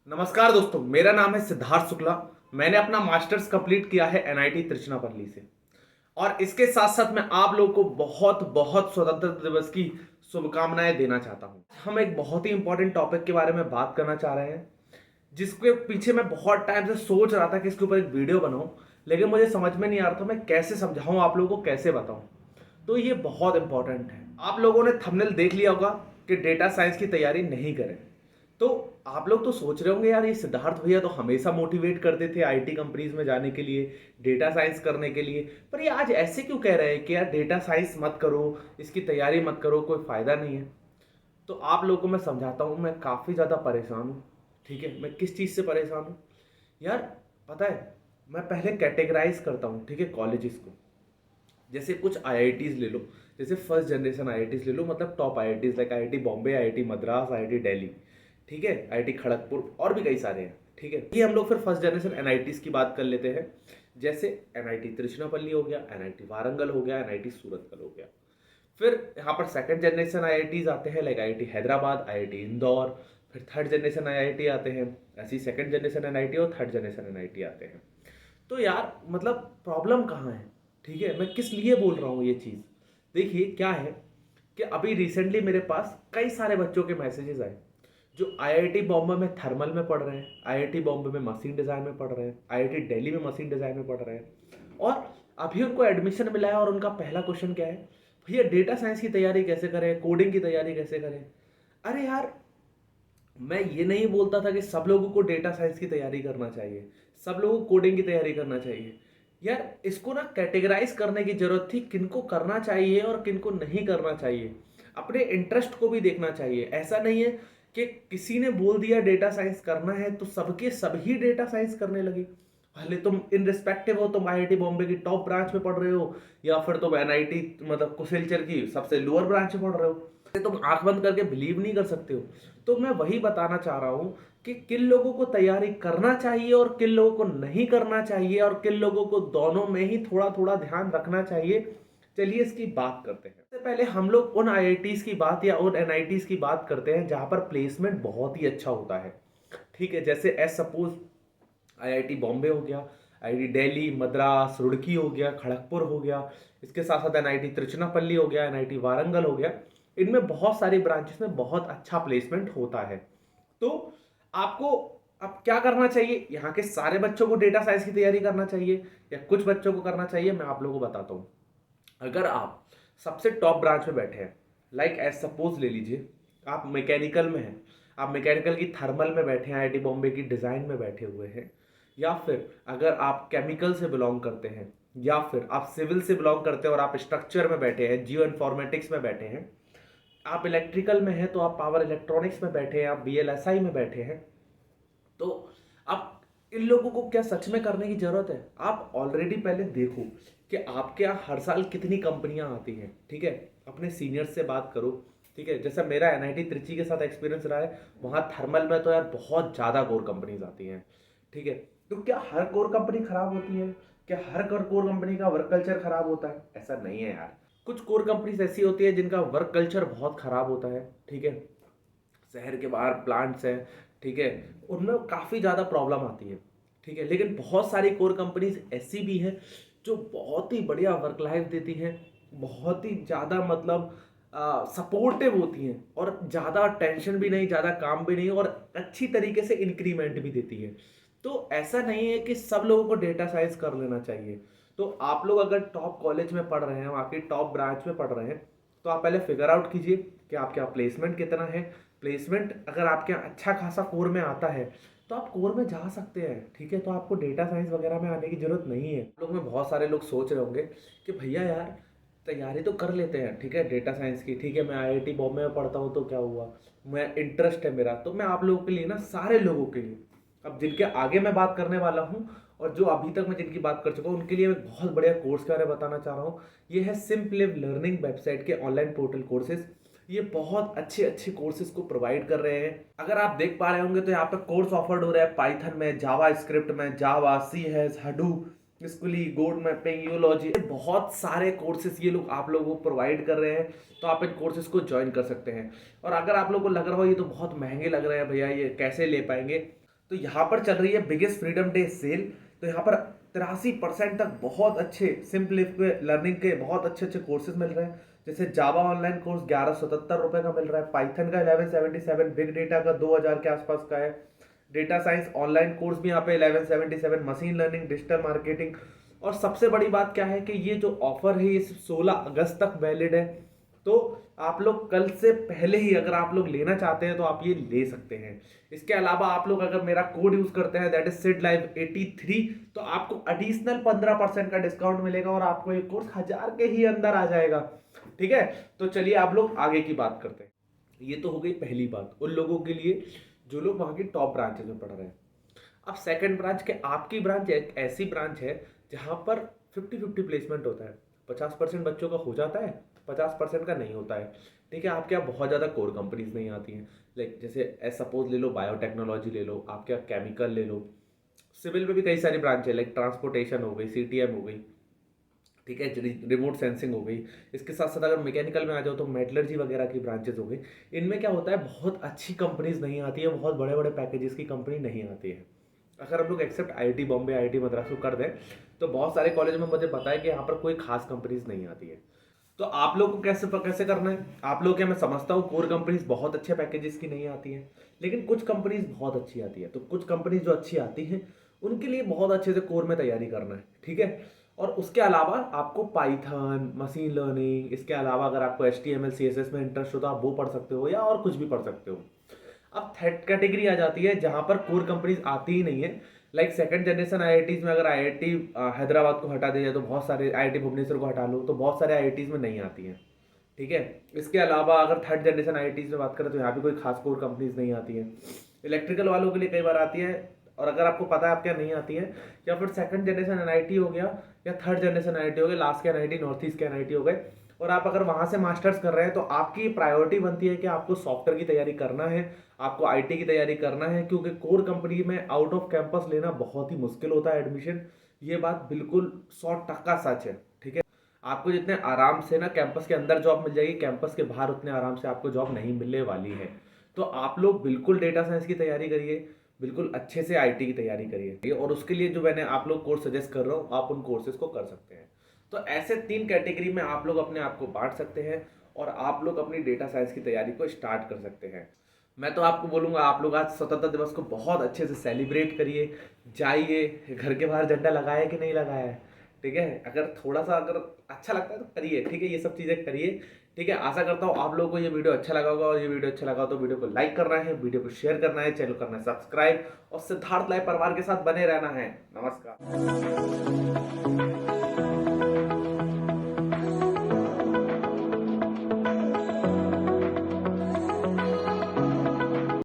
नमस्कार दोस्तों, मेरा नाम है सिद्धार्थ शुक्ला। मैंने अपना मास्टर्स कंप्लीट किया है एनआईटी तिरुचिरापल्ली से। और इसके साथ साथ मैं आप लोगों को बहुत बहुत स्वतंत्रता दिवस की शुभकामनाएं देना चाहता हूं। हम एक बहुत ही इंपॉर्टेंट टॉपिक के बारे में बात करना चाह रहे हैं, जिसके पीछे मैं बहुत टाइम से सोच रहा था कि इसके ऊपर एक वीडियो बनाऊं, लेकिन मुझे समझ में नहीं आ रहा था मैं कैसे समझाऊं, आप लोगों को कैसे बताऊं। तो ये बहुत इंपॉर्टेंट है। आप लोगों ने थंबनेल देख लिया होगा कि डेटा साइंस की तैयारी नहीं करें। तो आप लोग तो सोच रहे होंगे, यार ये सिद्धार्थ भैया तो हमेशा मोटिवेट करते थे आईटी कंपनीज में जाने के लिए, डेटा साइंस करने के लिए, पर ये आज ऐसे क्यों कह रहे हैं कि यार डेटा साइंस मत करो, इसकी तैयारी मत करो, कोई फायदा नहीं है। तो आप लोगों को मैं समझाता हूँ, मैं काफ़ी ज़्यादा परेशान हूँ। ठीक है, मैं किस चीज़ से परेशान हूँ यार, पता है, मैं पहले कैटेगराइज करता हूँ, ठीक है, कॉलेजेस को। जैसे कुछ आईआईटीज ले लो, जैसे फर्स्ट जनरेशन आईआईटीज ले लो, मतलब top IITs like IIT Bombay, IIT Madras, IIT Delhi, ठीक है, आईआईटी खड़गपुर और भी कई सारे हैं। ठीक है, ये हम लोग फिर फर्स्ट जनरेशन एनआईटीज की बात कर लेते हैं। जैसे एनआईटी तिरुचिरापल्ली हो गया, एनआईटी वारंगल हो गया, एनआईटी सूरतगल हो गया। फिर यहाँ पर सेकंड जनरेशन आईआईटीज आते हैं like IIT Hyderabad, IIT Indore. फिर थर्ड जनरेशन आईआईटी आते हैं, ऐसी सेकंड जनरेशन एनआईटी और थर्ड जनरेशन एनआईटी आते हैं। तो यार मतलब प्रॉब्लम कहाँ है, ठीक है, मैं किस लिए बोल रहा हूँ ये चीज़। देखिए क्या है कि अभी रिसेंटली मेरे पास कई सारे बच्चों के मैसेजेस आए जो आईआईटी बॉम्बे में थर्मल में पढ़ रहे हैं, आईआईटी बॉम्बे में मशीन डिज़ाइन में पढ़ रहे हैं, आईआईटी दिल्ली में मशीन डिज़ाइन में पढ़ रहे हैं, और अभी उनको एडमिशन मिला है और उनका पहला क्वेश्चन क्या है, भैया डेटा साइंस की तैयारी कैसे करें, कोडिंग की तैयारी कैसे करें। अरे यार, मैं ये नहीं बोलता था कि सब लोगों को डेटा साइंस की तैयारी करना चाहिए, सब लोगों को कोडिंग की तैयारी करना चाहिए। यार इसको ना कैटेगराइज करने की जरूरत थी, किनको करना चाहिए और किनको नहीं करना चाहिए। अपने इंटरेस्ट को भी देखना चाहिए। ऐसा नहीं है कि किसी ने बोल दिया डेटा साइंस करना है तो सबके सभी डेटा साइंस करने लगे। भले तुम इनरिस्पेक्टिव हो, तुम आईआईटी बॉम्बे की टॉप ब्रांच में पढ़ रहे हो या फिर तुम एनआईटी मतलब कुशेलचर की सबसे लोअर ब्रांच में पढ़ रहे हो, तुम आंख बंद करके बिलीव नहीं कर सकते हो। तो मैं वही बताना चाह रहा हूं कि किन लोगों को तैयारी करना चाहिए और किन लोगों को नहीं करना चाहिए, और किन लोगों को दोनों में ही थोड़ा थोड़ा ध्यान रखना चाहिए। चलिए इसकी बात करते हैं। सबसे पहले हम लोग उन आईआईटीज की बात या उन एनआईटीज की बात करते हैं जहां पर प्लेसमेंट बहुत ही अच्छा होता है। ठीक है, जैसे एज सपोज आईआईटी बॉम्बे हो गया, आईआईटी दिल्ली, मद्रास, रुड़की हो गया, खड़गपुर हो गया, इसके साथ साथ एनआईटी तिरुचिरापल्ली हो गया, एनआईटी वारंगल हो गया। इनमें बहुत सारी ब्रांचेस में बहुत अच्छा प्लेसमेंट होता है। तो आपको अब क्या करना चाहिए, यहाँ के सारे बच्चों को डेटा साइंस की तैयारी करना चाहिए या कुछ बच्चों को करना चाहिए, मैं आप लोगों को बताता हूँ। अगर आप सबसे टॉप ब्रांच में बैठे हैं, लाइक एज सपोज ले लीजिए आप मैकेनिकल में हैं, आप मैकेनिकल की थर्मल में बैठे हैं, आईआईटी बॉम्बे की डिज़ाइन में बैठे हुए हैं, या फिर अगर आप केमिकल से बिलोंग करते हैं, या फिर आप सिविल से बिलोंग करते हैं और आप स्ट्रक्चर में बैठे हैं, जियो इन्फॉर्मेटिक्स में बैठे हैं, आप इलेक्ट्रिकल में हैं तो आप पावर इलेक्ट्रॉनिक्स में बैठे हैं, आप बीएलएसआई में बैठे हैं, तो अब इन लोगों को क्या सच में करने की जरूरत है। आप ऑलरेडी पहले देखो कि आपके यहाँ हर साल कितनी कंपनियां आती हैं। ठीक है, अपने सीनियर्स से बात करो। ठीक है, जैसा मेरा एनआईटी त्रिची के साथ एक्सपीरियंस रहा है, वहाँ थर्मल में तो यार बहुत ज़्यादा कोर कंपनीज आती हैं। ठीक है, तो क्या हर कोर कंपनी खराब होती है, क्या हर कोर कंपनी का वर्क कल्चर खराब होता है? ऐसा नहीं है यार। कुछ कोर कंपनीज ऐसी होती है जिनका वर्क कल्चर बहुत खराब होता है। ठीक है, शहर के बाहर प्लांट्स हैं, ठीक है, उनमें काफ़ी ज़्यादा प्रॉब्लम आती है। ठीक है, लेकिन बहुत सारी कोर कंपनीज ऐसी भी हैं जो बहुत ही बढ़िया वर्क लाइफ देती हैं, बहुत ही ज़्यादा मतलब सपोर्टिव होती हैं, और ज़्यादा टेंशन भी नहीं, ज़्यादा काम भी नहीं, और अच्छी तरीके से इंक्रीमेंट भी देती है। तो ऐसा नहीं है कि सब लोगों को डेटा साइंस कर लेना चाहिए। तो आप लोग अगर टॉप कॉलेज में पढ़ रहे हैं, वहाँ की टॉप ब्रांच में पढ़ रहे हैं, तो आप पहले फिगर आउट कीजिए कि आपके यहाँ प्लेसमेंट कितना है। प्लेसमेंट अगर आपके यहाँ अच्छा खासा कोर में आता है तो आप कोर में जा सकते हैं। ठीक है, तो आपको डेटा साइंस वगैरह में आने की जरूरत नहीं है। लोग में बहुत सारे लोग सोच रहे होंगे कि भैया यार तैयारी तो कर लेते हैं, ठीक है, डेटा साइंस की, ठीक है, मैं आईआईटी बॉम्बे में पढ़ता हूँ तो क्या हुआ, मैं इंटरेस्ट है मेरा। तो मैं आप लोगों के लिए ना, सारे लोगों के लिए, अब जिनके आगे मैं बात करने वाला हूँ और जो अभी तक मैं जिनकी बात कर चुका हूँ, उनके लिए मैं बहुत बढ़िया कोर्स के बारे में बताना चाह रहा हूँ। ये है सिंपलिव लर्निंग वेबसाइट के ऑनलाइन पोर्टल कोर्सेज। ये बहुत अच्छे अच्छे कोर्सेज को प्रोवाइड कर रहे हैं। अगर आप देख पा रहे होंगे तो यहाँ पे कोर्स ऑफर्ड हो रहा है पाइथन में, जावा स्क्रिप्ट में, जावा, सी हैश, हडूप, स्कूली, गोड मैपिंग, यूलॉजी, बहुत सारे कोर्सेज ये लोग आप लोगों को प्रोवाइड कर रहे हैं। तो आप इन कोर्सेज को ज्वाइन कर सकते हैं। और अगर आप लोगों को लग रहा हो ये तो बहुत महंगे लग रहे हैं भैया, ये कैसे ले पाएंगे, तो यहाँ पर चल रही है बिगेस्ट फ्रीडम डे सेल। तो यहाँ पर 83% तक बहुत अच्छे सिंपल लर्निंग के बहुत अच्छे अच्छे कोर्सेज मिल रहे हैं। जैसे जावा ऑनलाइन कोर्स 1177 रुपये का मिल रहा है, पाइथन का 1177, बिग डेटा का 2000 के आसपास का है, डेटा साइंस ऑनलाइन कोर्स भी यहाँ पे 1177, मशीन लर्निंग, डिजिटल मार्केटिंग। और सबसे बड़ी बात क्या है कि ये जो ऑफर है ये सिर्फ 16 अगस्त तक वैलिड है। तो आप लोग कल से पहले ही अगर आप लोग लेना चाहते हैं तो आप ये ले सकते हैं। इसके अलावा आप लोग अगर मेरा कोड यूज करते हैं दैट इज SIDLIVE83, तो आपको एडिशनल 15% का डिस्काउंट मिलेगा और आपको ये कोर्स 1000 के ही अंदर आ जाएगा। ठीक है, तो चलिए आप लोग आगे की बात करते हैं। ये तो हो गई पहली बात उन लोगों के लिए जो लोग वहाँ की टॉप ब्रांचेज में पढ़ रहे हैं। अब सेकंड ब्रांच के आपकी ब्रांच एक ऐसी ब्रांच है जहाँ पर 50-50 प्लेसमेंट होता है। 50% बच्चों का हो जाता है, 50% का नहीं होता है। ठीक है, आपके यहाँ बहुत ज़्यादा कोर कंपनीज नहीं आती हैं। लाइक जैसे सपोज ले लो बायोटेक्नोलॉजी ले लो, आपके यहाँ केमिकल ले लो, सिविल में भी कई सारी ब्रांच है, लाइक ट्रांसपोर्टेशन हो गई, CTM हो गई, ठीक है, रिमोट सेंसिंग हो गई। इसके साथ साथ अगर मैकेनिकल में आ जाओ तो मेटलर्जी वगैरह की ब्रांचेज हो गई। इनमें क्या होता है, बहुत अच्छी कंपनीज नहीं आती है, बहुत बड़े बड़े पैकेजेस की कंपनी नहीं आती है। अगर हम लोग except IIT Bombay, IIT Madras को कर दें तो बहुत सारे कॉलेज में मुझे पता है कि यहाँ पर कोई खास कंपनीज नहीं आती है। तो आप लोग को कैसे कैसे करना है, आप लोग क्या, मैं समझता हूँ कोर कंपनीज बहुत अच्छे पैकेजेस की नहीं आती हैं, लेकिन कुछ कंपनीज बहुत अच्छी आती है। तो कुछ कंपनीज जो अच्छी आती हैं उनके लिए बहुत अच्छे से कोर में तैयारी करना है। ठीक है, और उसके अलावा आपको पाइथन, मशीन लर्निंग, इसके अलावा अगर आपको HTML CSS में इंटरेस्ट हो तो आप वो पढ़ सकते हो या और कुछ भी पढ़ सकते हो। अब थर्ड कैटेगरी आ जाती है जहाँ पर कोर कंपनीज आती ही नहीं है। लाइक सेकंड जनरेशन IITs में अगर IIT हैदराबाद को हटा दिया जाए तो बहुत सारे, IIT भुवनेश्वर को हटा लो तो बहुत सारे IITs में नहीं आती हैं। ठीक है, इसके अलावा अगर थर्ड जनरेशन IITs में बात करें तो यहाँ भी कोई खास कोर कंपनीज नहीं आती हैं। इलेक्ट्रिकल वालों के लिए कई बार आती है, और अगर आपको पता है आप क्या नहीं आती है, या फिर सेकंड जनरेशन NIT हो गया या थर्ड जनरेशन NIT हो गया, लास्ट के NIT, नॉर्थ ईस्ट के NIT हो गए, और आप अगर वहाँ से मास्टर्स कर रहे हैं तो आपकी प्रायोरिटी बनती है कि आपको सॉफ्टवेयर की तैयारी करना है, आपको IT की तैयारी करना है, क्योंकि कोर कंपनी में आउट ऑफ कैंपस लेना बहुत ही मुश्किल होता है एडमिशन। ये बात बिल्कुल 100% सच है। ठीक है, आपको जितने आराम से ना कैंपस के अंदर जॉब मिल जाएगी, कैंपस के बाहर उतने आराम से आपको जॉब नहीं मिलने वाली है। तो आप लोग बिल्कुल डेटा साइंस की तैयारी करिए, बिल्कुल अच्छे से IT की तैयारी करिए, और उसके लिए जो मैंने आप लोग कोर्स सजेस्ट कर रहा हूँ आप उन कोर्सेज को कर सकते हैं। तो ऐसे 3 कैटेगरी में आप लोग अपने आप को बांट सकते हैं और आप लोग अपनी डेटा साइंस की तैयारी को स्टार्ट कर सकते हैं। मैं तो आपको बोलूँगा आप लोग आज स्वतंत्रता दिवस को बहुत अच्छे से सेलिब्रेट करिए, जाइए, घर के बाहर झंडा लगाया कि नहीं लगाया है। ठीक है, अगर थोड़ा सा अगर अच्छा लगता है तो करिए। ठीक है, ये सब चीज़ें करिए। ठीक है, आशा करता हूँ आप लोगों को ये वीडियो अच्छा लगा होगा, और ये वीडियो अच्छा लगा तो वीडियो को लाइक करना है, वीडियो को शेयर करना है, चैनल करना है सब्सक्राइब, और सिद्धार्थ लाइव परिवार के साथ बने रहना है। नमस्कार।